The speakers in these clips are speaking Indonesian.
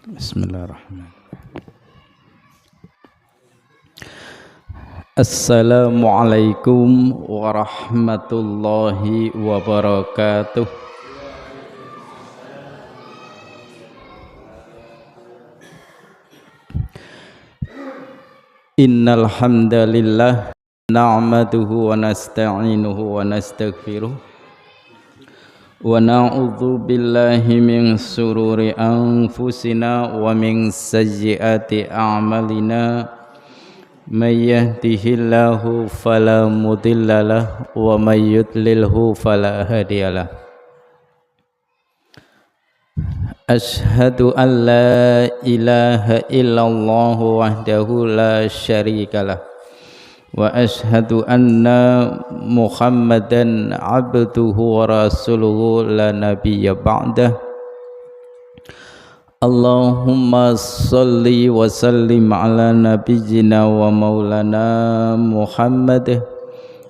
Bismillahirrahmanirrahim. Assalamualaikum warahmatullahi wabarakatuh. Innal hamdalillah na'maduhu wa nasta'inuhu wa nastaghfiruh wa na'udzu billahi min sururi anfusina wa min sayyiati a'malina. May yahdihillahu fala mudhillalah wa may yudlilhu fala hadiyalah. Ashhadu an la ilaha illallah wahdahu la syarikalah wa ashhadu anna Muhammadan abduhu wa rasuluhu la nabiyya ba'dah. Allahumma salli wa sallim ala nabiyyina wa maulana Muhammad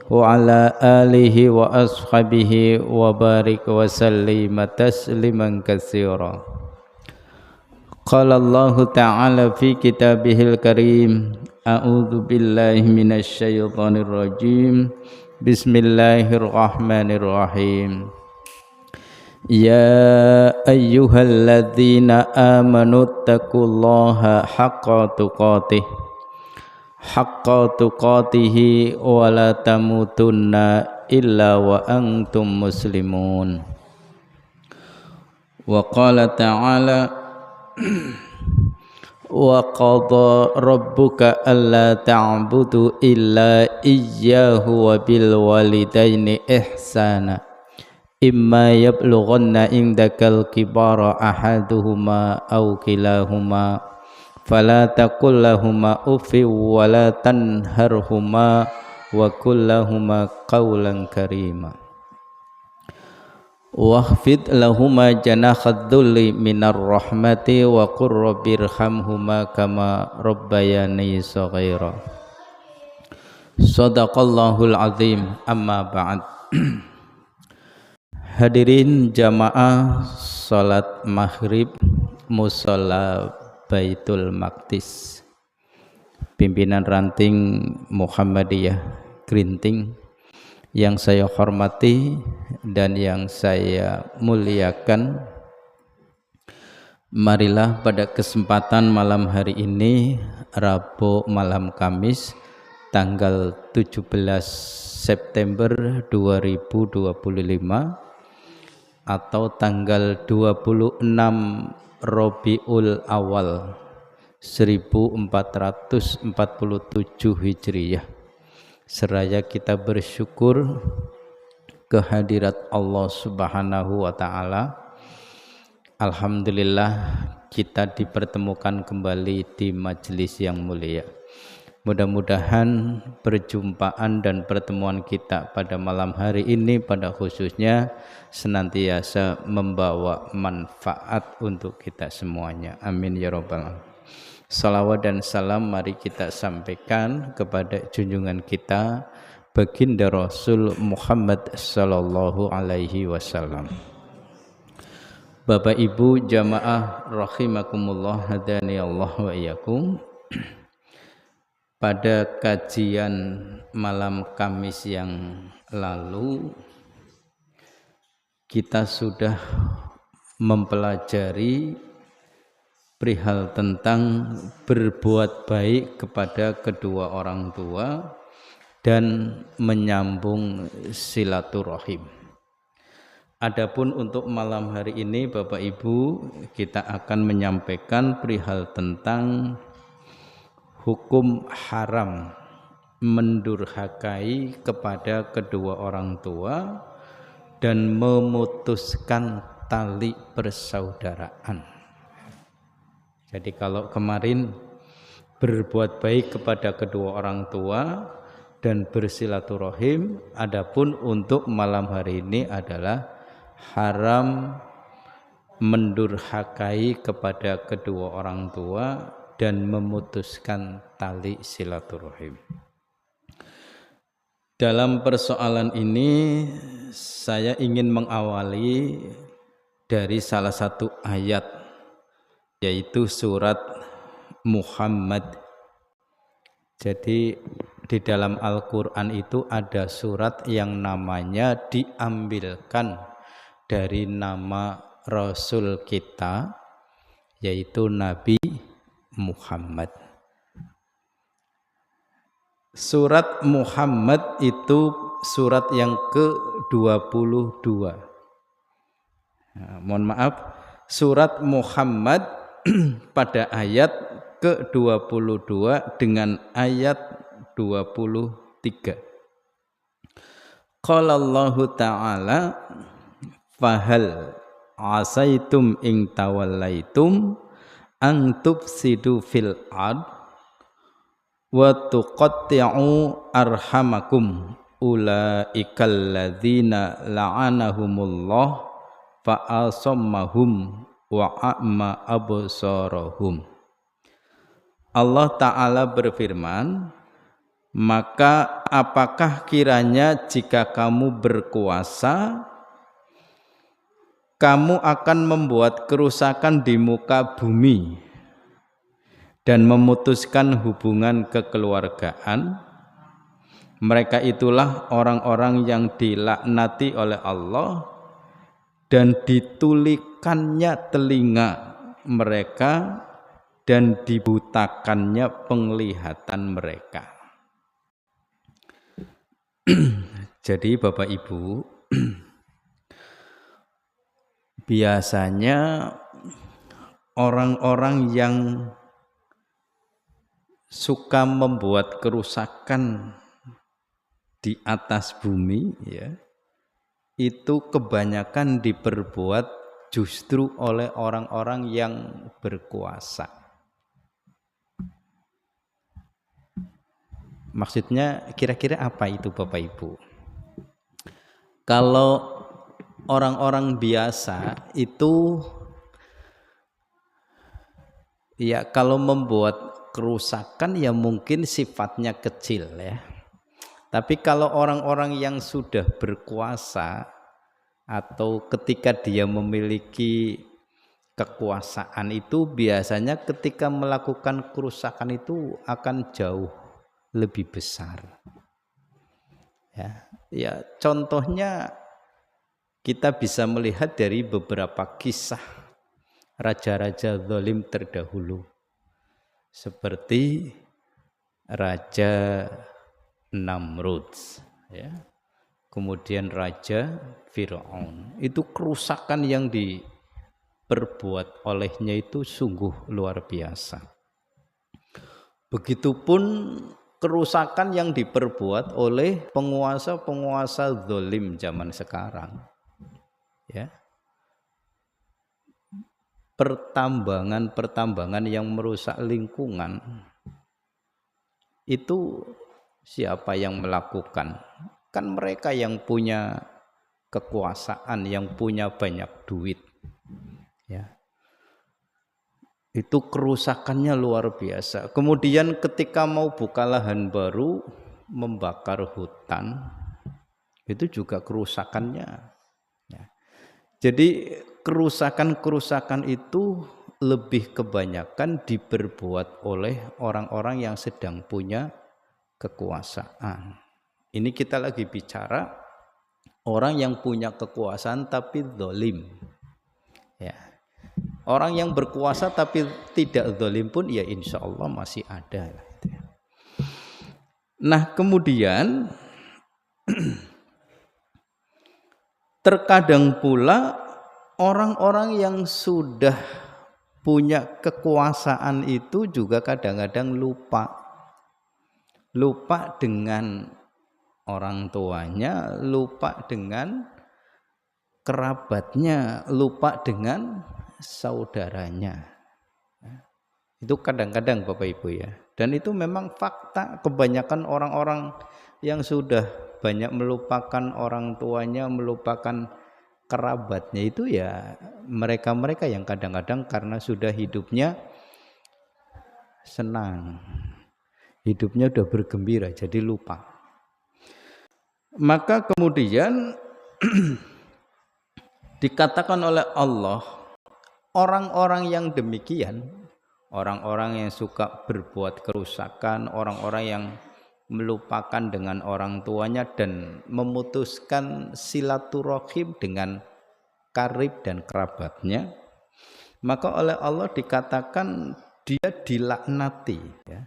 wa ala alihi wa ashabihi wa barik wa sallim tasliman katsira. Qala Allah ta'ala fi kitabihil karim, a'udzu billahi minasy syaithanir rajim. Bismillahirrahmanirrahim. Ya ayyuhalladzina amanu taqullaha haqqa tuqatihi wa la tamutunna illa wa antum muslimun. Wa qala ta'ala wa qada rabbuka alla ta'budu illa iyyahu wa bil walidaini ihsana imma yablughanna indakal kibara ahaduhuma aw kilahuma fala taqul lahumā uffi wa la tanharhumā wa qul lahumā qawlan karīmā wakhfid lahumā janāhad dhulli minar rahmati wa qur rabbirhamhumā kamā rabbayani shaghīrā. Shadaqallahul azim. Amma ba'd. Hadirin jamaah salat maghrib mushola Baitul Maqdis, pimpinan ranting Muhammadiyah Grinting yang saya hormati dan yang saya muliakan. Marilah pada kesempatan malam hari ini, Rabu malam Kamis tanggal 17 September 2025 atau tanggal 26 Rabiul Awal 1447 Hijriyah, seraya kita bersyukur kehadirat Allah Subhanahu wa Ta'ala. Alhamdulillah kita dipertemukan kembali di majelis yang mulia. Mudah-mudahan perjumpaan dan pertemuan kita pada malam hari ini pada khususnya senantiasa membawa manfaat untuk kita semuanya. Amin ya rabbal alamin. Salawat dan salam mari kita sampaikan kepada junjungan kita baginda Rasul Muhammad sallallahu alaihi wasallam. Bapak Ibu jamaah rahimakumullah, hadani Allah wa iyyakum. Pada kajian malam Kamis yang lalu kita sudah mempelajari perihal tentang berbuat baik kepada kedua orang tua dan menyambung silaturahim. Adapun untuk malam hari ini Bapak Ibu, kita akan menyampaikan perihal tentang hukum haram mendurhakai kepada kedua orang tua dan memutuskan tali persaudaraan. Jadi kalau kemarin berbuat baik kepada kedua orang tua dan bersilaturahim, adapun untuk malam hari ini adalah haram mendurhakai kepada kedua orang tua dan memutuskan tali silaturahim. Dalam persoalan ini saya ingin mengawali dari salah satu ayat yaitu surat Muhammad. Jadi di dalam Al-Quran itu ada surat yang namanya diambilkan dari nama Rasul kita, yaitu Nabi Muhammad. Surat Muhammad itu surat yang ke-22. Nah, mohon maaf, surat Muhammad pada ayat ke-22 dengan ayat 23. Qala Allahu ta'ala fahal asaitum ing tawallaitum an tufsidu fil ard wa tuqatti'u arhamakum ulaikal ladzina la'anahumullah fa asammahum wa a'ma absarahum. Allah Ta'ala berfirman, maka apakah kiranya jika kamu berkuasa, kamu akan membuat kerusakan di muka bumi dan memutuskan hubungan kekeluargaan? Mereka itulah orang-orang yang dilaknati oleh Allah dan ditulikannya telinga mereka dan dibutakannya penglihatan mereka. Jadi Bapak Ibu, biasanya orang-orang yang suka membuat kerusakan di atas bumi, ya, itu kebanyakan diperbuat justru oleh orang-orang yang berkuasa. Maksudnya kira-kira apa itu Bapak Ibu? Kalau orang-orang biasa itu, ya, kalau membuat kerusakan ya mungkin sifatnya kecil, ya. Tapi kalau orang-orang yang sudah berkuasa atau ketika dia memiliki kekuasaan itu, biasanya ketika melakukan kerusakan itu akan jauh lebih besar. Ya, contohnya kita bisa melihat dari beberapa kisah raja-raja zalim terdahulu, seperti Raja Namrud, ya. Kemudian Raja Fir'aun. Itu kerusakan yang diperbuat olehnya itu sungguh luar biasa. Begitupun kerusakan yang diperbuat oleh penguasa-penguasa zalim zaman sekarang, ya. Pertambangan yang merusak lingkungan itu siapa yang melakukan? Kan mereka yang punya kekuasaan, yang punya banyak duit, ya. Itu kerusakannya luar biasa. Kemudian ketika mau buka lahan baru, membakar hutan, itu juga kerusakannya, ya. Jadi kerusakan-kerusakan itu lebih kebanyakan diperbuat oleh orang-orang yang sedang punya kekuasaan. Ini kita lagi bicara orang yang punya kekuasaan tapi zalim, ya. Orang yang berkuasa tapi tidak zalim pun ya insya Allah masih ada. Nah, kemudian terkadang pula orang-orang yang sudah punya kekuasaan itu juga kadang-kadang lupa dengan orang tuanya, lupa dengan kerabatnya, lupa dengan saudaranya. Itu kadang-kadang Bapak Ibu, ya. Dan itu memang fakta. Kebanyakan orang-orang yang sudah banyak melupakan orang tuanya, melupakan kerabatnya, itu ya mereka-mereka yang kadang-kadang karena sudah hidupnya senang, hidupnya udah bergembira, jadi lupa. Maka kemudian dikatakan oleh Allah, orang-orang yang demikian, orang-orang yang suka berbuat kerusakan, orang-orang yang melupakan dengan orang tuanya dan memutuskan silaturahim dengan karib dan kerabatnya, maka oleh Allah dikatakan dia dilaknati, ya.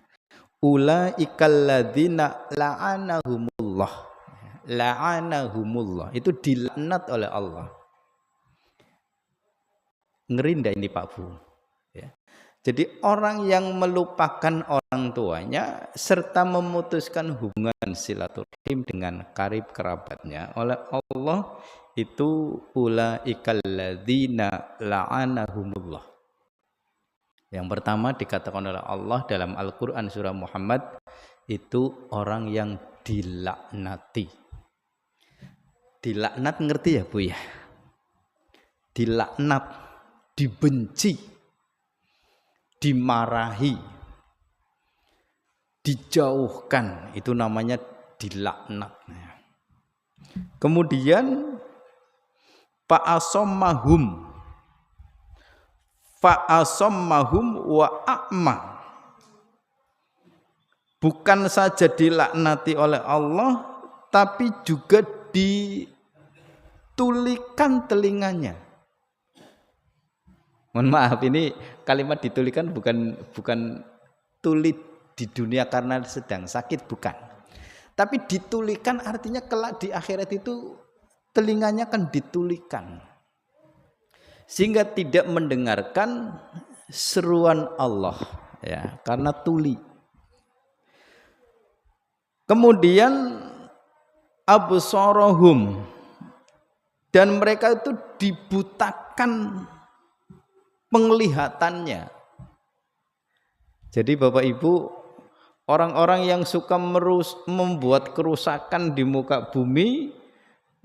Ulaikal ladzina la'anahumullah. La'anahumullah itu dilaknat oleh Allah. Ngeri ndak ini Pak Bu? Ya. Jadi orang yang melupakan orang tuanya serta memutuskan hubungan silaturahim dengan karib kerabatnya oleh Allah itu ulaikal ladzina la'anahumullah. Yang pertama dikatakan oleh Allah dalam Al-Qur'an surah Muhammad itu orang yang dilaknati. Dilaknat ngerti ya Bu ya? Dilaknat, dibenci, dimarahi, dijauhkan, itu namanya dilaknat. Kemudian fa'asammahum wa a'ma. Bukan saja dilaknati oleh Allah, tapi juga ditulikan telinganya. Mohon maaf, ini kalimat ditulikan bukan tuli di dunia karena sedang sakit, bukan. Tapi ditulikan artinya kelak di akhirat itu telinganya akan ditulikan. Sehingga tidak mendengarkan seruan Allah, ya, karena tuli. Kemudian absarahum, dan mereka itu dibutakan penglihatannya. Jadi Bapak Ibu, orang-orang yang suka membuat kerusakan di muka bumi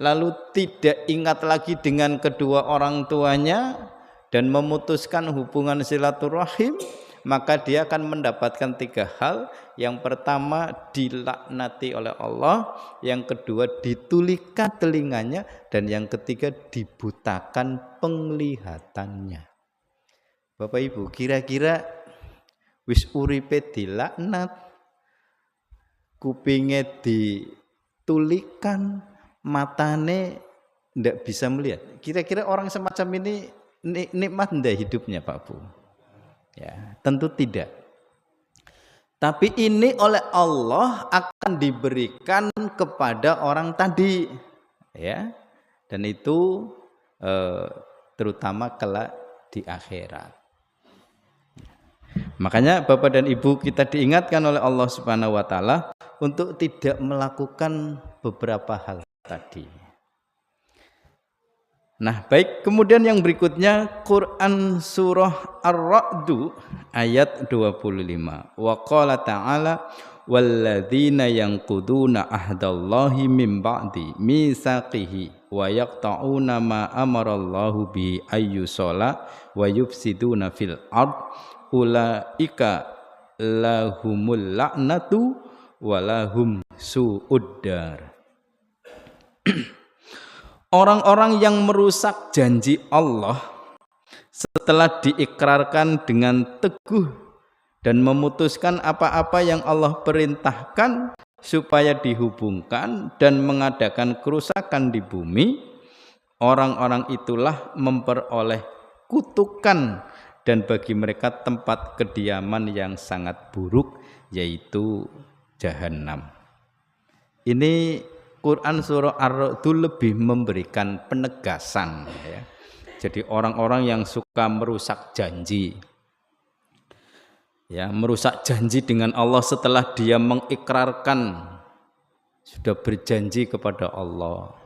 lalu tidak ingat lagi dengan kedua orang tuanya dan memutuskan hubungan silaturahim, maka dia akan mendapatkan 3 hal. Yang pertama dilaknati oleh Allah, yang kedua ditulikan telinganya, dan yang ketiga dibutakan penglihatannya. Bapak Ibu, kira-kira wis uripe dilaknat, kupinge ditulikan, matane ndak bisa melihat. Kira-kira orang semacam ini nikmat ndak hidupnya Pak Bu? Ya, tentu tidak. Tapi ini oleh Allah akan diberikan kepada orang tadi, ya. Dan itu terutama kelak di akhirat. Makanya Bapak dan Ibu kita diingatkan oleh Allah Subhanahu wa taala untuk tidak melakukan beberapa hal tadi. Nah, baik, kemudian yang berikutnya Quran surah Ar-Ra'd ayat 25. Wa qala ta'ala walladzina yanquduna ahdallahi min ba'di mitsaqihi wa yaqta'una ma amarallahu bi ayyusala wa yufsiduna fil ard ulaika lahumul la'natu wa lahum su'uddar. Orang-orang yang merusak janji Allah setelah diikrarkan dengan teguh dan memutuskan apa-apa yang Allah perintahkan supaya dihubungkan dan mengadakan kerusakan di bumi, orang-orang itulah memperoleh kutukan dan bagi mereka tempat kediaman yang sangat buruk, yaitu jahanam. Ini Quran surah Ar-Ra'd lebih memberikan penegasan, ya. Jadi orang-orang yang suka merusak janji, ya, merusak janji dengan Allah setelah dia mengikrarkan sudah berjanji kepada Allah.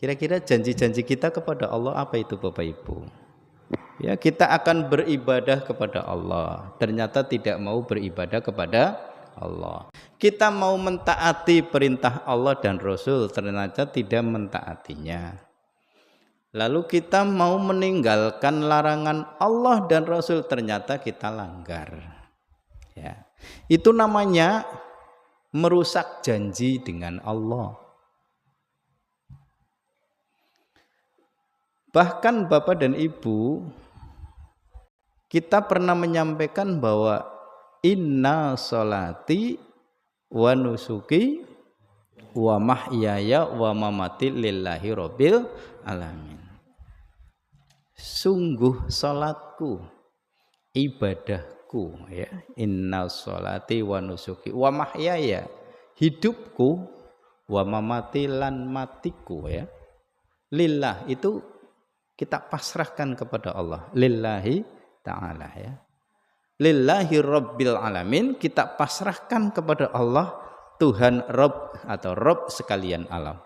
Kira-kira janji-janji kita kepada Allah apa itu Bapak Ibu? Ya, kita akan beribadah kepada Allah, ternyata tidak mau beribadah kepada Allah. Kita mau mentaati perintah Allah dan Rasul, ternyata tidak mentaatinya. Lalu kita mau meninggalkan larangan Allah dan Rasul, ternyata kita langgar. Ya. Itu namanya merusak janji dengan Allah. Bahkan Bapak dan Ibu, kita pernah menyampaikan bahwa inna sholati wa nusuki wa mahyaya wa mamati lillahi rabbil alamin. Sungguh salatku, ibadahku, ya, inna sholati wa nusuki wa mahyaya, hidupku, wa mamati lan matiku, ya, lillah, itu kita pasrahkan kepada Allah, lillahi ta'ala, ya, lillahi rabbil alamin, kita pasrahkan kepada Allah, Tuhan Rabb atau Rabb sekalian alam.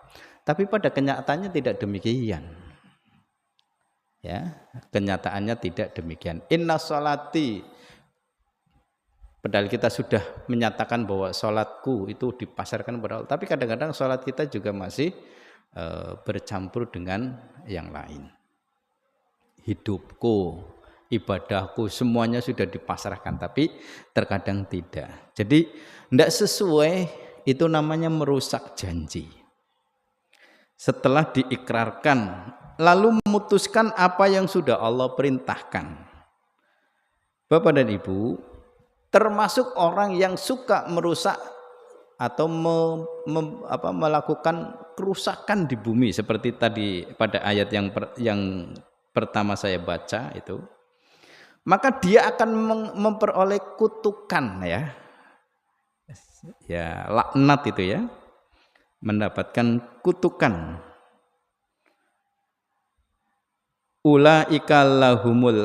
Tapi pada kenyataannya tidak demikian, ya, kenyataannya tidak demikian. Inna sholati, padahal kita sudah menyatakan bahwa sholatku itu dipasarkan kepada Allah, tapi kadang-kadang sholat kita juga masih bercampur dengan yang lain. Hidupku, ibadahku, semuanya sudah dipasrahkan, tapi terkadang tidak. Jadi tidak sesuai, itu namanya merusak janji. Setelah diikrarkan, lalu memutuskan apa yang sudah Allah perintahkan. Bapak dan Ibu, termasuk orang yang suka merusak atau melakukan kerusakan di bumi, seperti tadi pada ayat yang pertama saya baca itu, maka dia akan memperoleh kutukan, ya, laknat itu, ya, mendapatkan kutukan. Ulaika lahumul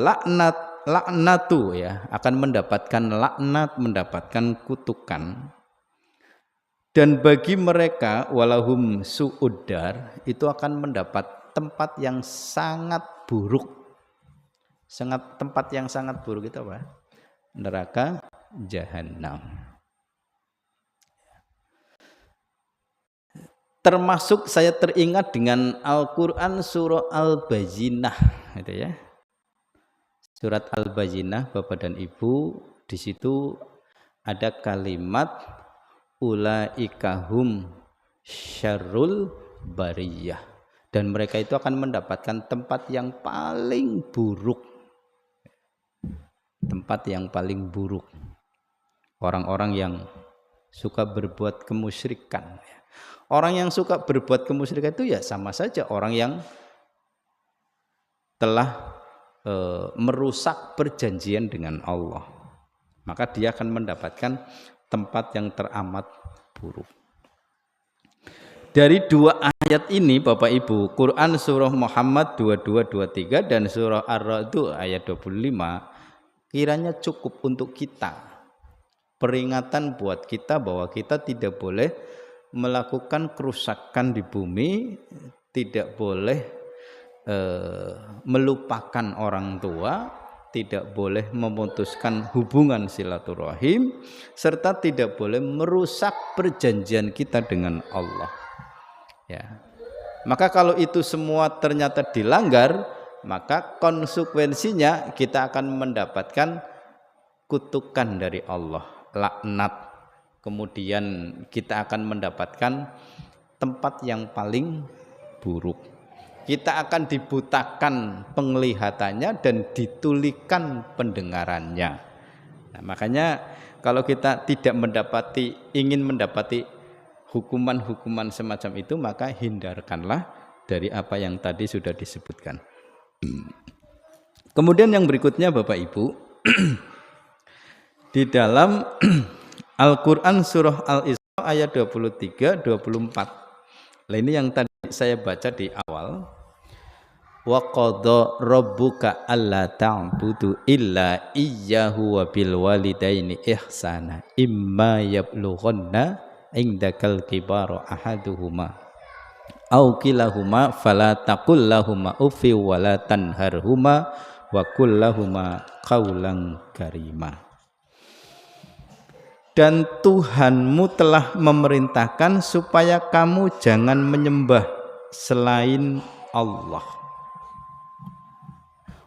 laknatu, ya, akan mendapatkan laknat, mendapatkan kutukan. Dan bagi mereka walahum su'uddar, itu akan mendapat tempat yang sangat buruk. Tempat yang sangat buruk itu apa? Neraka jahanam. Termasuk saya teringat dengan Al-Quran surah Al-Bayyinah, gitu, ya. Surat Al-Bayyinah, Bapak dan Ibu, di situ ada kalimat ulaikahum syarrul bariyah, dan mereka itu akan mendapatkan tempat yang paling buruk. Tempat yang paling buruk, orang-orang yang suka berbuat kemusyrikan. Orang yang suka berbuat kemusyrikan itu ya sama saja orang yang telah merusak perjanjian dengan Allah, maka dia akan mendapatkan tempat yang teramat buruk. Dari dua ayat ini Bapak Ibu, Quran surah Muhammad 22-23 dan surah Ar-Ra'd ayat 25, kiranya cukup untuk kita, peringatan buat kita bahwa kita tidak boleh melakukan kerusakan di bumi, tidak boleh melupakan orang tua, tidak boleh memutuskan hubungan silaturahim, serta tidak boleh merusak perjanjian kita dengan Allah, ya. Maka kalau itu semua ternyata dilanggar, maka konsekuensinya kita akan mendapatkan kutukan dari Allah, laknat. Kemudian kita akan mendapatkan tempat yang paling buruk. Kita akan dibutakan penglihatannya dan ditulikan pendengarannya. Nah, makanya kalau kita tidak ingin mendapati hukuman-hukuman semacam itu, maka hindarkanlah dari apa yang tadi sudah disebutkan. Kemudian yang berikutnya Bapak Ibu, di dalam Al-Quran surah Al-Isra ayat 23-24. Nah, ini yang tadi saya baca di awal. Wa qadha rabbuka alla ta'budu illa iyyahu wa bil walidaini ihsana imma yablughanna indakal kibara ahaduhuma au kilahuma fala taqul lahuma uffi wa la tanharhuma wa qul lahuma qaulan karima. Dan Tuhanmu telah memerintahkan supaya kamu jangan menyembah selain Allah.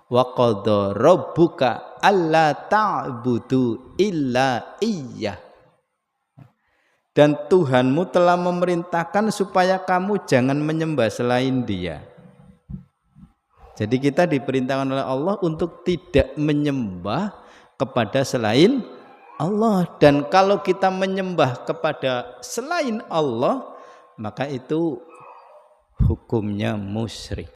Wa qadha rabbuka alla ta'budu illa iyyah. Dan Tuhanmu telah memerintahkan supaya kamu jangan menyembah selain Dia. Jadi kita diperintahkan oleh Allah untuk tidak menyembah kepada selain Allah, dan kalau kita menyembah kepada selain Allah maka itu hukumnya musyrik.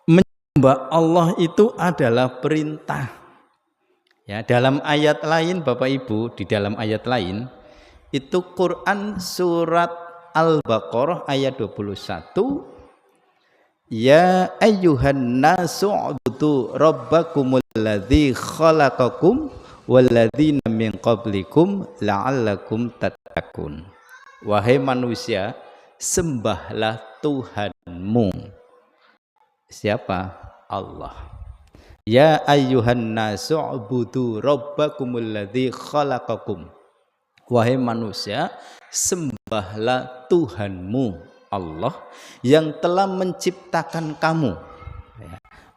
Menyembah Allah itu adalah perintah. Ya, dalam ayat lain Bapak Ibu, di dalam ayat lain itu Quran surat Al-Baqarah ayat 21, ya ayyuhan nasu ubudu rabbakumul ladzi khalaqakum walladzina min qablikum la'allakum tattaqun. Wahai manusia, sembahlah Tuhanmu. Siapa? Allah. Ya ayyuhan nasu ubudu rabbakumul ladzi khalaqakum. Wahai manusia, sembahlah Tuhanmu Allah yang telah menciptakan kamu.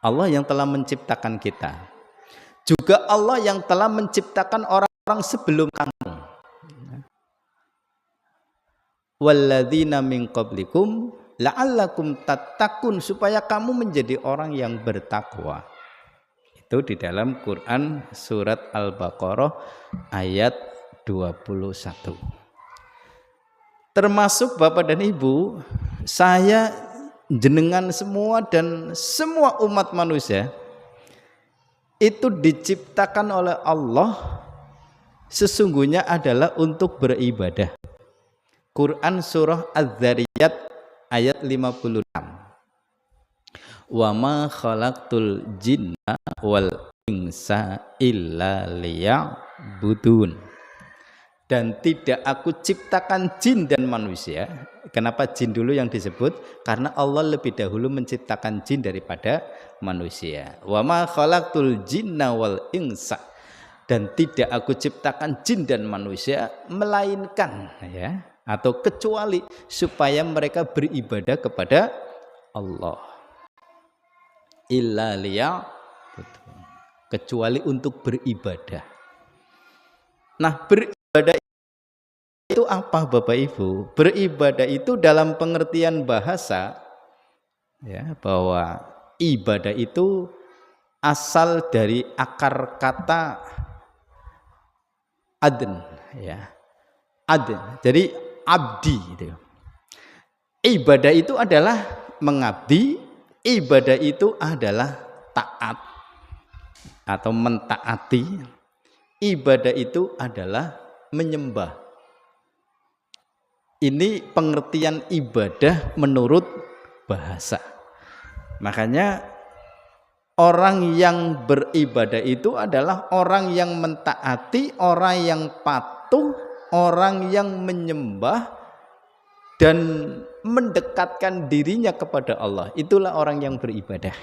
Allah yang telah menciptakan kita. Juga Allah yang telah menciptakan orang-orang sebelum kamu. Walladzina min qablikum la'allakum tattaqun, supaya kamu menjadi orang yang bertakwa. Itu di dalam Quran surat Al-Baqarah ayat 21. Termasuk Bapak dan Ibu, saya, jenengan semua dan semua umat manusia itu diciptakan oleh Allah sesungguhnya adalah untuk beribadah. Quran surah Az-Zariyat ayat 56. Wa ma khalaqtul jinna wal insa illa liya'budun. Dan tidak aku ciptakan jin dan manusia. Kenapa jin dulu yang disebut? Karena Allah lebih dahulu menciptakan jin daripada manusia. Wa ma khalaqtul jinna wal insa. Dan tidak aku ciptakan jin dan manusia melainkan, ya, atau kecuali supaya mereka beribadah kepada Allah. Illa liya'budun. Kecuali untuk beribadah. Nah, beribadah itu apa Bapak Ibu? Beribadah itu dalam pengertian bahasa, ya, bahwa ibadah itu asal dari akar kata adn, ya. Adn. Jadi abdi gitu. Ibadah itu adalah mengabdi, ibadah itu adalah taat atau mentaati. Ibadah itu adalah menyembah. Ini pengertian ibadah menurut bahasa. Makanya orang yang beribadah itu adalah orang yang mentaati, orang yang patuh, orang yang menyembah dan mendekatkan dirinya kepada Allah. Itulah orang yang beribadah.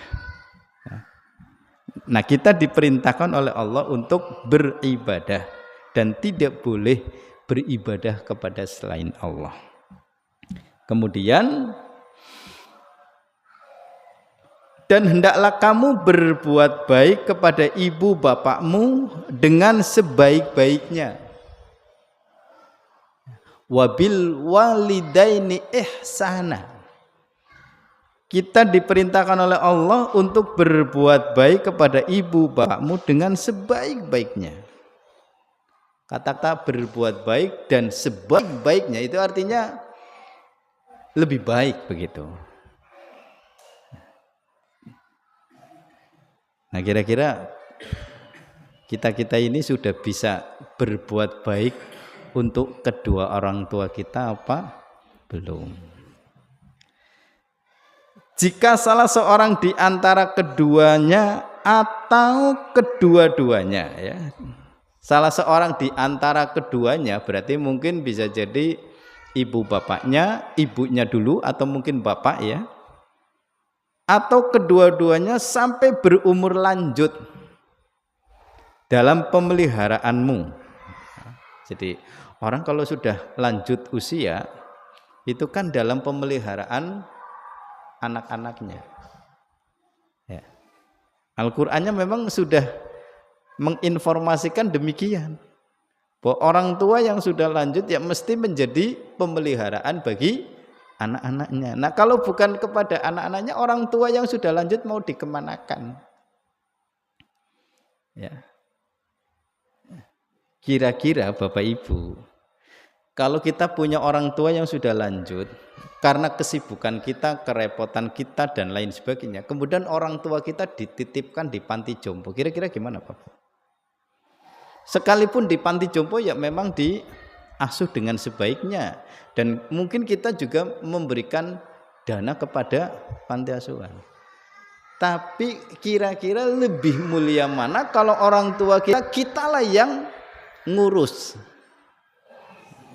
Nah, kita diperintahkan oleh Allah untuk beribadah dan tidak boleh beribadah kepada selain Allah. Kemudian, dan hendaklah kamu berbuat baik kepada ibu bapakmu dengan sebaik-baiknya. Wabil walidaini ihsana. Kita diperintahkan oleh Allah untuk berbuat baik kepada ibu bapakmu dengan sebaik-baiknya. Kata-kata berbuat baik dan sebaik-baiknya itu artinya lebih baik begitu. Nah, kira-kira kita ini sudah bisa berbuat baik untuk kedua orang tua kita apa? Belum. Jika salah seorang di antara keduanya atau kedua-duanya, ya, salah seorang di antara keduanya berarti mungkin bisa jadi ibu bapaknya, ibunya dulu atau mungkin bapak, ya, atau kedua-duanya sampai berumur lanjut dalam pemeliharaanmu. Jadi orang kalau sudah lanjut usia itu kan dalam pemeliharaan anak-anaknya, ya. Al-Qur'annya memang sudah menginformasikan demikian, bahwa orang tua yang sudah lanjut ya mesti menjadi pemeliharaan bagi anak-anaknya. Nah, kalau bukan kepada anak-anaknya, orang tua yang sudah lanjut mau dikemanakan? Ya. Kira-kira Bapak Ibu, kalau kita punya orang tua yang sudah lanjut, karena kesibukan kita, kerepotan kita, dan lain sebagainya, kemudian orang tua kita dititipkan di panti jompo, kira-kira gimana Pak? Sekalipun di panti jompo ya memang diasuh dengan sebaiknya, dan mungkin kita juga memberikan dana kepada panti asuhan. Tapi kira-kira lebih mulia mana kalau orang tua kitalah yang ngurus?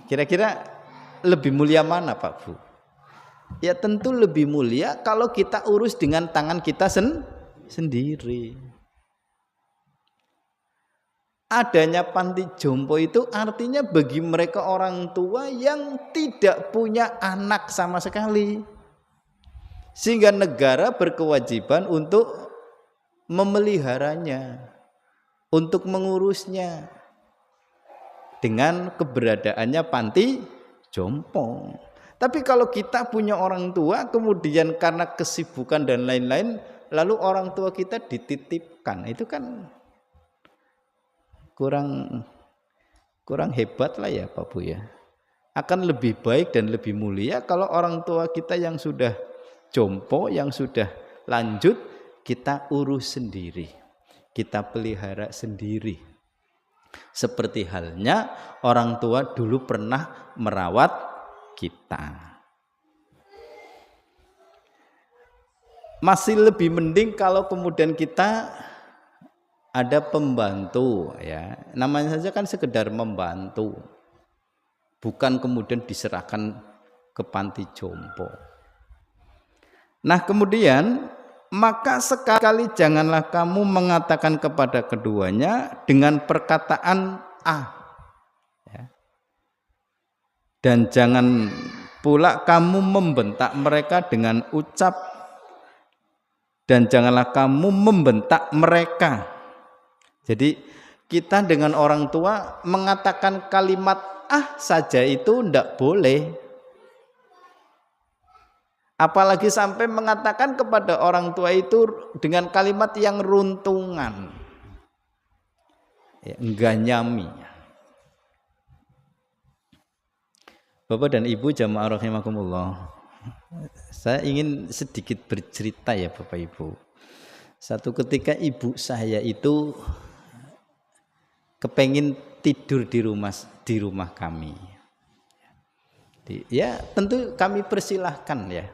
Kira-kira lebih mulia mana Pak Bu? Ya tentu lebih mulia kalau kita urus dengan tangan kita sendiri. Adanya panti jompo itu artinya bagi mereka orang tua yang tidak punya anak sama sekali, sehingga negara berkewajiban untuk memeliharanya, untuk mengurusnya dengan keberadaannya panti jompo. Tapi kalau kita punya orang tua kemudian karena kesibukan dan lain-lain lalu orang tua kita dititipkan, itu kan kurang hebat lah ya Pak Bu ya. Akan lebih baik dan lebih mulia kalau orang tua kita yang sudah jompo, yang sudah lanjut, kita urus sendiri, kita pelihara sendiri. Seperti halnya orang tua dulu pernah merawat kita. Masih lebih mending kalau kemudian kita ada pembantu ya, namanya saja kan sekedar membantu, bukan kemudian diserahkan ke panti jompo. Nah kemudian maka sekali janganlah kamu mengatakan kepada keduanya dengan perkataan ya. Dan jangan pula kamu membentak mereka dengan ucap, dan janganlah kamu membentak mereka. Jadi kita dengan orang tua mengatakan kalimat saja itu tidak boleh. Apalagi sampai mengatakan kepada orang tua itu dengan kalimat yang runtungan, ya, engganyami. Bapak dan Ibu jamaah rahimakumullah, saya ingin sedikit bercerita ya Bapak Ibu. Satu ketika ibu saya itu kepengin tidur di rumah kami. Ya tentu kami persilahkan ya.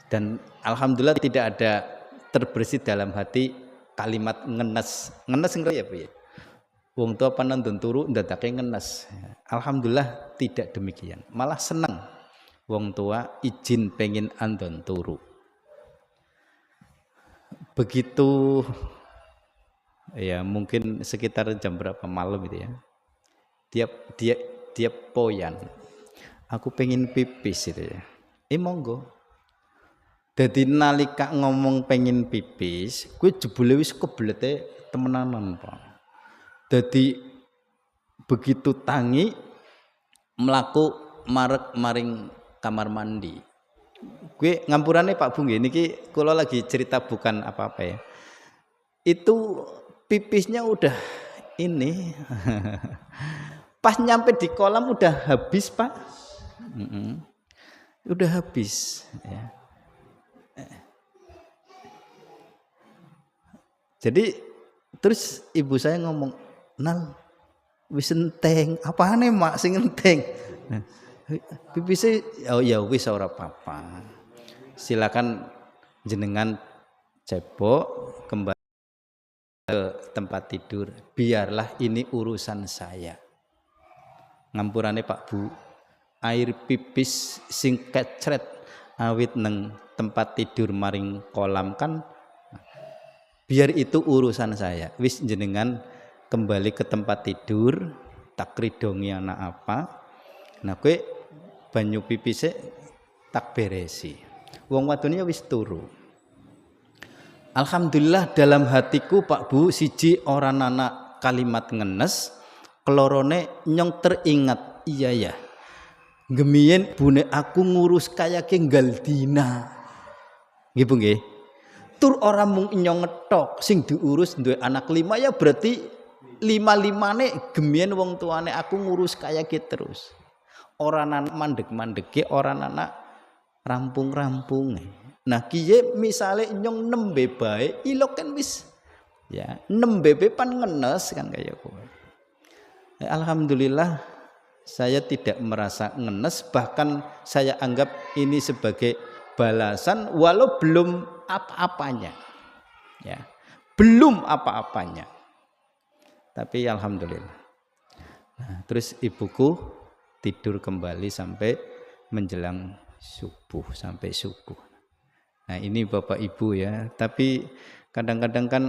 Dan alhamdulillah tidak ada terbersit dalam hati kalimat ngenes ya Bu ya. Wong tua panandun turu ndadake ngenes. Alhamdulillah tidak demikian. Malah senang wong tua izin pengen andon turu. Begitu ya mungkin sekitar jam berapa malam itu ya. Dia poyan. Aku pengen pipis itu ya. Monggo. Dadi nalika ngomong pengen pipis, gue jebule wis keblete temenanan, Pak. Dadi begitu tangi mlaku marek maring kamar mandi. Gue ngampurane Pak Bu nggih niki kula lagi cerita bukan apa-apa ya. Itu pipisnya udah ini pas nyampe di kolam udah habis Pak. Udah habis ya. Jadi terus ibu saya ngomong, "Nal, wis enteng, apane mak sing enteng?" Nah, pipisnya oh ya wis ora apa-apa. Silakan jenengan cebok kembali ke tempat tidur, biarlah ini urusan saya. Ngampurane Pak Bu, air pipis sing kecret awit neng tempat tidur maring kolam kan biar itu urusan saya. Wis jenengan kembali ke tempat tidur, tak ridongi anak apa. Nah kowe banyu pipise tak beresi. Wong wadone wis turu. Alhamdulillah dalam hatiku Pak Bu siji ora nana kalimat ngenes, kelorone nyong teringat iya ya. Gemiyen bune aku ngurus kaya kenggal dina. Nggih Bu nggih. Tur ora mung nyong ngetok sing diurus duwe anak 5 ya berarti 5-5ne gemiyen wong tuane aku ngurus kaya ki terus. Ora anak mandek-mandeke, ora anak rampung-rampunge. Nah kiye misale nyong nembe bae ilok kan wis ya nembe pan ngenes kan kaya kowe. Alhamdulillah saya tidak merasa ngenes, bahkan saya anggap ini sebagai balasan walau belum apa-apanya ya belum apa-apanya tapi alhamdulillah. Nah, terus ibuku tidur kembali sampai menjelang subuh sampai subuh. Nah ini bapak ibu ya, tapi kadang-kadang kan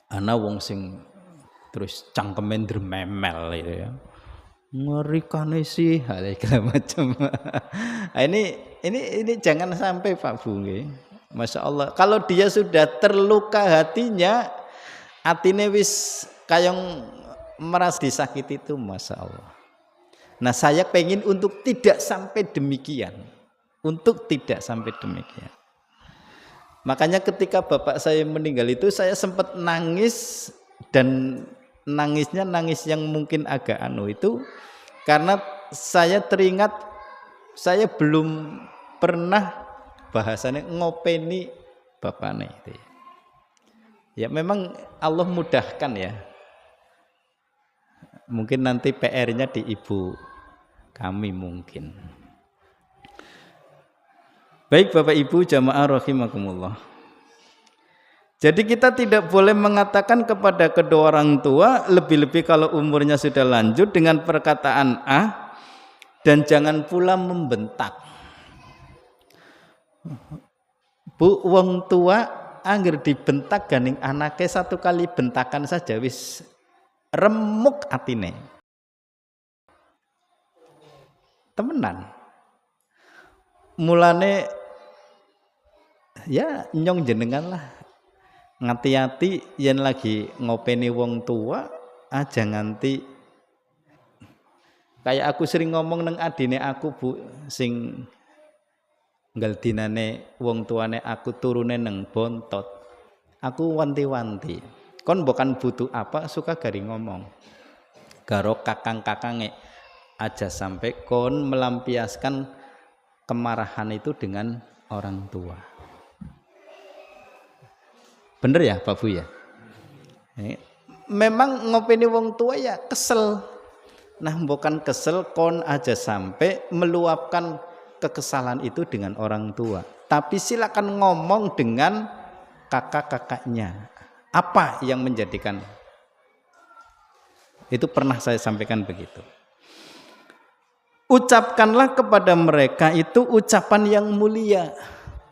ana wong sing terus cangkemen dermemel gitu ya, ngerikan sih hal segala macam. Nah, ini jangan sampai Pak Bu nggih. Masya Allah kalau dia sudah terluka hatinya, atine wis kayong merasa disakiti itu Masya Allah. Nah saya pengen untuk tidak sampai demikian, untuk tidak sampai demikian. Makanya ketika bapak saya meninggal itu saya sempat nangis, dan nangisnya nangis yang mungkin agak itu karena saya teringat saya belum pernah bahasanya ngopeni bapaknya itu ya. Ya memang Allah mudahkan ya. Mungkin nanti PR-nya di ibu kami mungkin. Baik Bapak Ibu jamaah rahimakumullah. Jadi kita tidak boleh mengatakan kepada kedua orang tua, lebih-lebih kalau umurnya sudah lanjut, dengan perkataan dan jangan pula membentak. Bu, wong tua angger dibentak ganing anake satu kali bentakan saja wis remuk atine. Temenan. Mulane ya nyong jenengan lah ngati-ati yen lagi ngopeni wong tua aja nganti kayak aku sering ngomong neng adine aku Bu sing nggal dinane wong tuane aku turune neng bontot, aku wanti-wanti kon bukan butuh apa suka gari ngomong karo kakang-kakange aja sampai kon melampiaskan kemarahan itu dengan orang tua. Bener ya Pak Bu ya? Memang ngopeni wong tua ya kesel. Nah bukan kesel kon aja sampai meluapkan kekesalan itu dengan orang tua. Tapi silakan ngomong dengan kakak-kakaknya. Apa yang menjadikan? Itu pernah saya sampaikan begitu. Ucapkanlah kepada mereka itu ucapan yang mulia,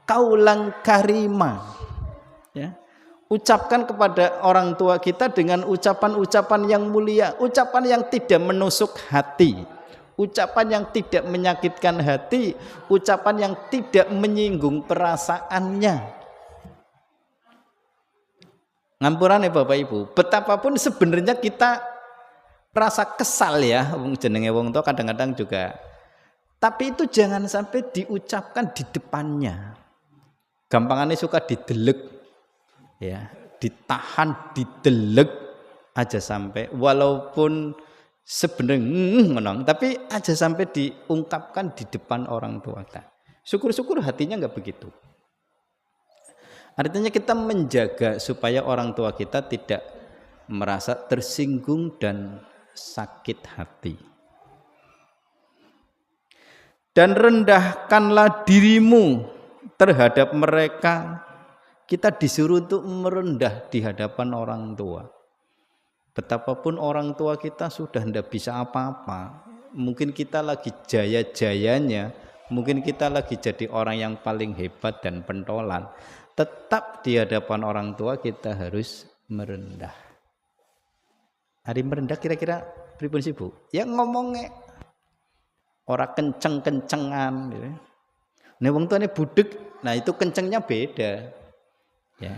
kaulang karima. Ya. Ucapkan kepada orang tua kita dengan ucapan-ucapan yang mulia, ucapan yang tidak menusuk hati, ucapan yang tidak menyakitkan hati, ucapan yang tidak menyinggung perasaannya. Ngampurane Bapak Ibu, betapapun sebenarnya kita rasa kesal ya, jenenge wong tua kadang-kadang juga. Tapi itu jangan sampai diucapkan di depannya. Gampangannya suka didelek, ya, ditahan, didelek aja sampai, walaupun sebenarnya menang, tapi aja sampai diungkapkan di depan orang tua kita. Syukur-syukur hatinya nggak begitu. Artinya kita menjaga supaya orang tua kita tidak merasa tersinggung dan sakit hati. Dan rendahkanlah dirimu terhadap mereka. Kita disuruh untuk merendah di hadapan orang tua. Betapapun orang tua kita sudah tidak bisa apa-apa, mungkin kita lagi jaya-jayanya, mungkin kita lagi jadi orang yang paling hebat dan pentolan, tetap di hadapan orang tua kita harus merendah. Hari merendah kira-kira pripun sih Bu? Ya ngomongnya ora kenceng-kencengan gitu. Nek wong tuane budek, nah itu kencengnya beda. Ya.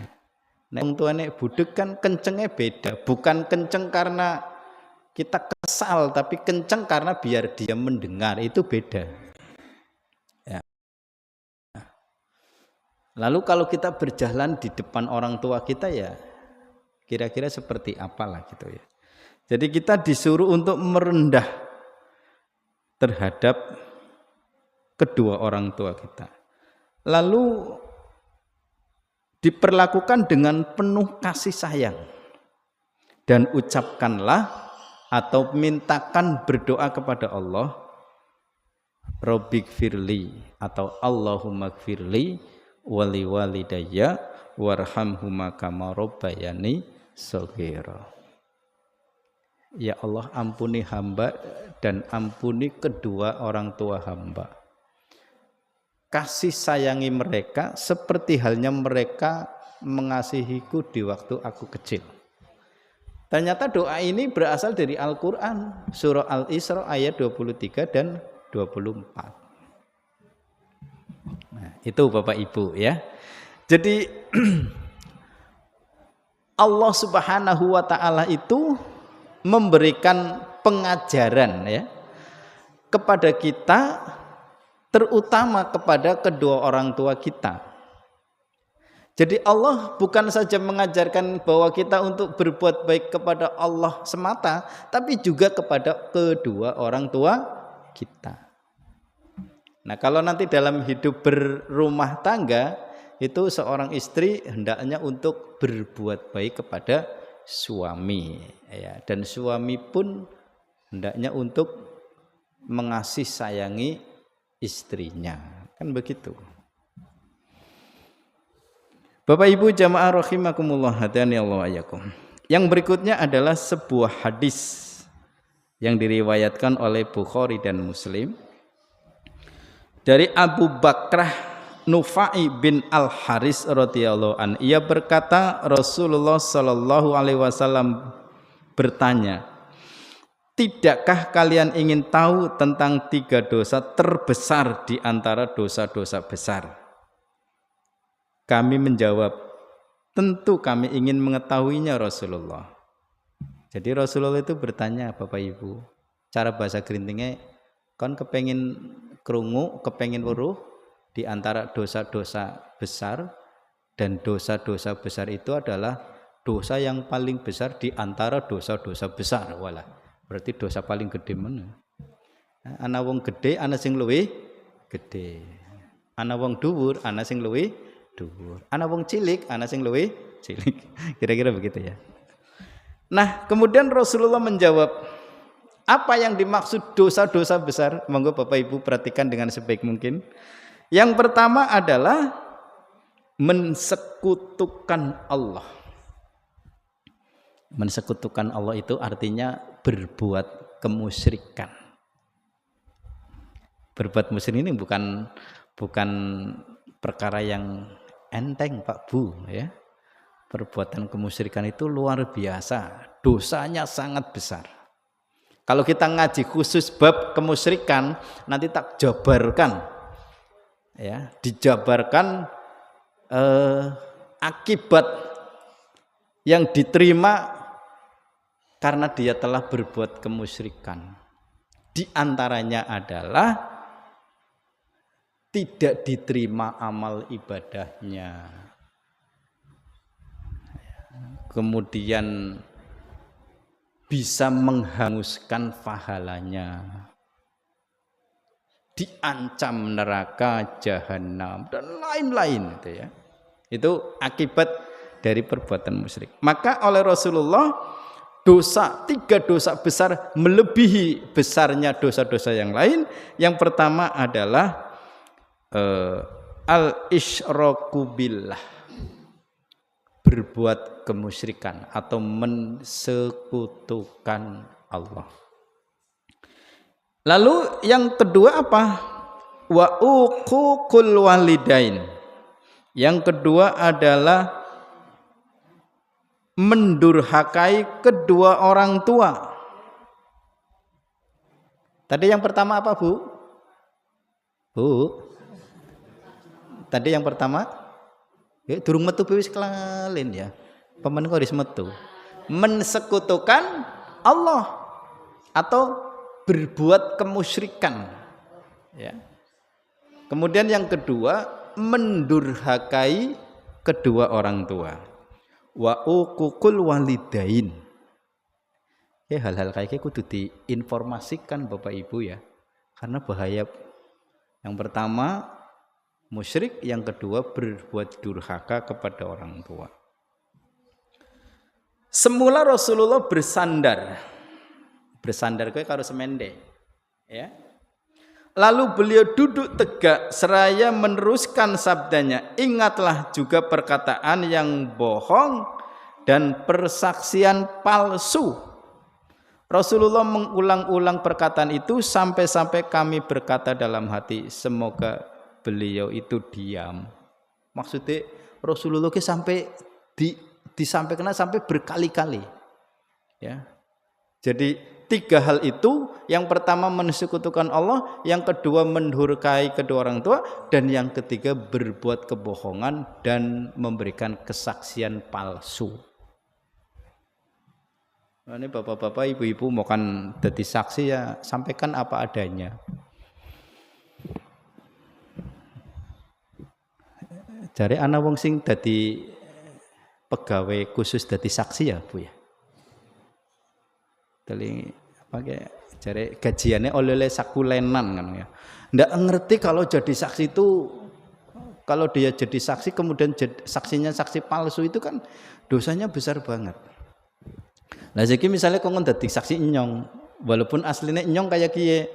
Nek wong tuane budek kan kencengnya beda, bukan kenceng karena Kita kesal tapi kenceng karena biar dia mendengar, itu beda. Ya. Lalu kalau kita berjalan di depan orang tua kita ya kira-kira seperti apalah gitu ya. Jadi kita disuruh untuk merendah terhadap kedua orang tua kita. Lalu diperlakukan dengan penuh kasih sayang. Dan ucapkanlah atau mintakan berdoa kepada Allah, Rabbighfirli atau Allahumma gfirli wali walidayya warhamhuma kama rabbayani shaghira. Ya Allah, ampuni hamba dan ampuni kedua orang tua hamba. Kasih sayangi mereka seperti halnya mereka mengasihiku di waktu aku kecil. Ternyata doa ini berasal dari Al-Quran, surah Al-Isra ayat 23 dan 24. Nah, itu Bapak Ibu ya. Jadi Allah Subhanahu wa Ta'ala itu memberikan pengajaran ya kepada kita, terutama kepada kedua orang tua kita. Jadi Allah bukan saja mengajarkan bahwa kita untuk berbuat baik kepada Allah semata, tapi juga kepada kedua orang tua kita. Nah, kalau nanti dalam hidup berumah tangga, itu seorang istri hendaknya untuk berbuat baik kepada suami, ya, dan suami pun hendaknya untuk mengasihi sayangi istrinya, kan begitu. Bapak Ibu jamaah rahimakumullah, hadani Allah ayakum. Yang berikutnya adalah sebuah hadis yang diriwayatkan oleh Bukhari dan Muslim dari Abu Bakrah Nufai bin Al-Haris radhiyallahu an. Ia berkata, Rasulullah sallallahu alaihi wasallam bertanya, "Tidakkah kalian ingin tahu tentang 3 dosa terbesar di antara dosa-dosa besar?" Kami menjawab, tentu kami ingin mengetahuinya Rasulullah. Jadi Rasulullah itu bertanya, Bapak Ibu, cara bahasa gerintingnya, kon kepengin krungu, kepengin weruh di antara dosa-dosa besar, dan dosa-dosa besar itu adalah dosa yang paling besar di antara dosa-dosa besar. Walah, berarti dosa paling gede mana? Ana wong gede, ana sing luwih gede. Ana wong dhuwur, ana sing luwih dhuwur. Ana wong cilik, ana sing luwih cilik. Kira-kira begitu ya. Nah, kemudian Rasulullah menjawab, apa yang dimaksud dosa-dosa besar? Monggo Bapak Ibu perhatikan dengan sebaik mungkin. Yang pertama adalah mensekutukan Allah. Mensekutukan Allah itu artinya berbuat kemusyrikan. Berbuat musyrik ini bukan perkara yang enteng Pak Bu ya. Perbuatan kemusyrikan itu luar biasa, dosanya sangat besar. Kalau kita ngaji khusus bab kemusyrikan, nanti tak jabarkan ya, dijabarkan akibat yang diterima karena dia telah berbuat kemusyrikan. Di antaranya adalah tidak diterima amal ibadahnya, kemudian bisa menghanguskan pahalanya, diancam neraka jahanam dan lain-lain itu ya. Itu akibat dari perbuatan musyrik. Maka oleh Rasulullah, 3 dosa besar melebihi besarnya dosa-dosa yang lain. Yang pertama adalah al-isyraku billah, berbuat kemusyrikan atau mensekutukan Allah. Lalu yang kedua apa? Wa uququl walidain. Yang kedua adalah mendurhakai kedua orang tua. Tadi yang pertama apa, Bu? Bu. Tadi yang pertama, ya, durung metu wis kelalin ya. Pemen kok wis metu. Mensekutukan Allah. atau berbuat kemusyrikan, ya. Kemudian yang kedua, mendurhakai kedua orang tua. Wa uququl walidain. Ya, hal-hal kayak gitu kudu diinformasikan Bapak Ibu ya. Karena bahaya. Yang pertama musyrik, yang kedua berbuat durhaka kepada orang tua. Semula Rasulullah bersandar kayak karo semende, ya. Lalu beliau duduk tegak seraya meneruskan sabdanya, ingatlah juga perkataan yang bohong dan persaksian palsu. Rasulullah mengulang-ulang perkataan itu sampai-sampai kami berkata dalam hati, semoga beliau itu diam. Maksudnya Rasulullah sampai disampaikan sampai berkali-kali, ya. Jadi 3 hal itu, yang pertama mensekutukan Allah, yang kedua mendurhakai kedua orang tua, dan yang ketiga berbuat kebohongan dan memberikan kesaksian palsu. Nah, ini bapak-bapak, ibu-ibu mau kan jadi saksi ya sampaikan apa adanya. Jare ana wong sing dadi pegawai khusus dadi saksi ya Bu ya. Tali pakai jare gajiannya oleh sakulenan kan ya. Ndak ngerti kalau jadi saksi itu, kalau dia jadi saksi kemudian saksinya saksi palsu itu kan dosanya besar banget. Nah jadi misalnya kau dadi saksi nyong, walaupun aslinya nyong kayak kie,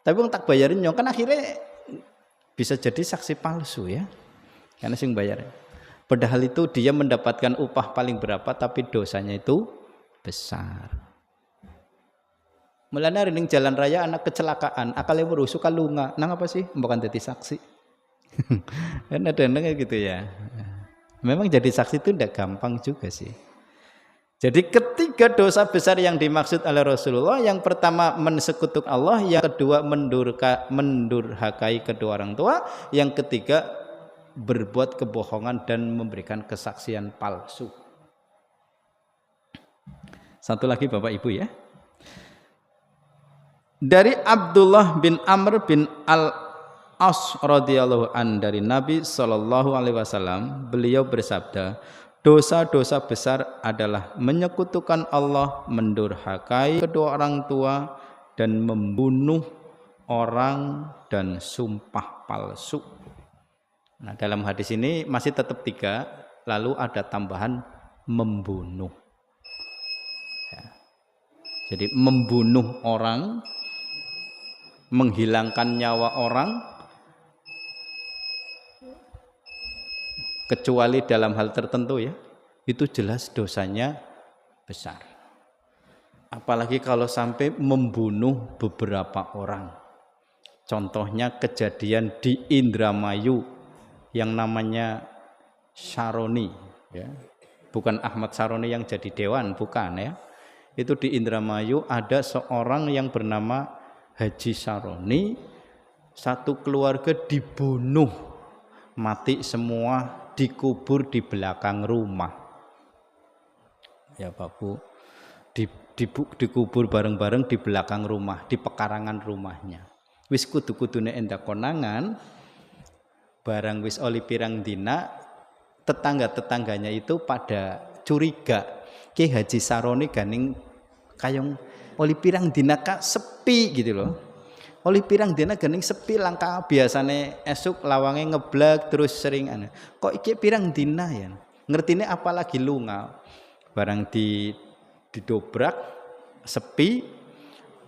tapi kau tak bayarin nyong kan akhirnya bisa jadi saksi palsu ya, karena sing bayar. Padahal itu dia mendapatkan upah paling berapa, tapi dosanya itu besar. Mulanya ning jalan raya anak kecelakaan, akalnya berusuh kalunga, nang apa sih? Bukan jadi saksi. Kan ada kayak gitu ya. Memang jadi saksi itu tidak gampang juga sih. Jadi ketiga dosa besar yang dimaksud oleh Rasulullah, yang pertama mensekutukan Allah, yang kedua mendurhakai kedua orang tua, yang ketiga berbuat kebohongan dan memberikan kesaksian palsu. Satu lagi Bapak Ibu ya. Dari Abdullah bin Amr bin Al-As radhiyallahu an, dari Nabi sallallahu alaihi wasallam, beliau bersabda, dosa-dosa besar adalah menyekutukan Allah, mendurhakai kedua orang tua, dan membunuh orang dan sumpah palsu. Nah, dalam hadis ini masih tetap 3, lalu ada tambahan membunuh. Ya. Jadi membunuh orang, menghilangkan nyawa orang, kecuali dalam hal tertentu ya, itu jelas dosanya besar. Apalagi kalau sampai membunuh beberapa orang. Contohnya kejadian di Indramayu yang namanya Saroni ya. Bukan Ahmad Saroni yang jadi dewan, bukan ya. Itu di Indramayu ada seorang yang bernama Haji Saroni, satu keluarga dibunuh, mati semua, dikubur di belakang rumah. Ya Pak Bu, dikubur bareng-bareng di belakang rumah, di pekarangan rumahnya. Wis kudu-kudune endak konangan, barang wis oli pirang dina, tetangga-tetangganya itu pada curiga, Ki Haji Saroni ganing kayong oli pirang dina kak sepi gitu loh. Oli pirang dina ganing sepi langka, biasane esuk lawange ngeblak terus sering aneh. Kok iki pirang dina ya? Ngertine apalagi lunga. Barang didobrak sepi,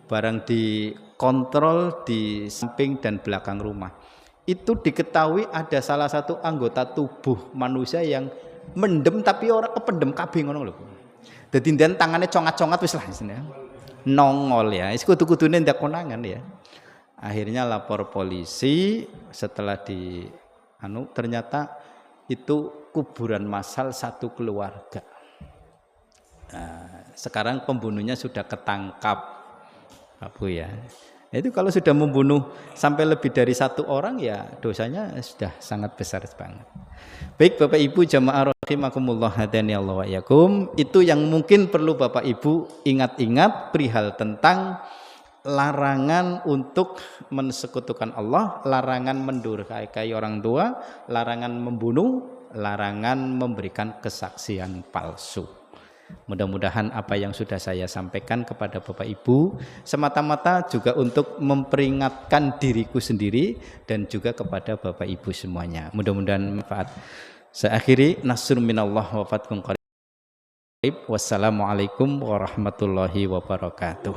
barang dikontrol di samping dan belakang rumah. Itu diketahui ada salah satu anggota tubuh manusia yang mendem tapi orang kependem kabeh ngono lho. Dadi ndan tangane congat-congat wis lah ya. Nongol ya, kudu-kudune ndak konangan ya. Akhirnya lapor polisi, setelah ternyata itu kuburan massal satu keluarga. Nah, sekarang pembunuhnya sudah ketangkap, Pak Bu ya. Itu kalau sudah membunuh sampai lebih dari 1 orang ya dosanya sudah sangat besar banget. Baik Bapak Ibu jamaah rahimakumullah hadani Allah wa yakum, itu yang mungkin perlu Bapak Ibu ingat-ingat perihal tentang larangan untuk mensekutukan Allah, larangan mendurhakai orang tua, larangan membunuh, larangan memberikan kesaksian palsu. Mudah-mudahan apa yang sudah saya sampaikan kepada Bapak Ibu semata-mata juga untuk memperingatkan diriku sendiri dan juga kepada Bapak Ibu semuanya. Mudah-mudahan manfaat. Saya akhiri, nasrun minallah wa fathun qarib. Wassalamualaikum warahmatullahi wabarakatuh.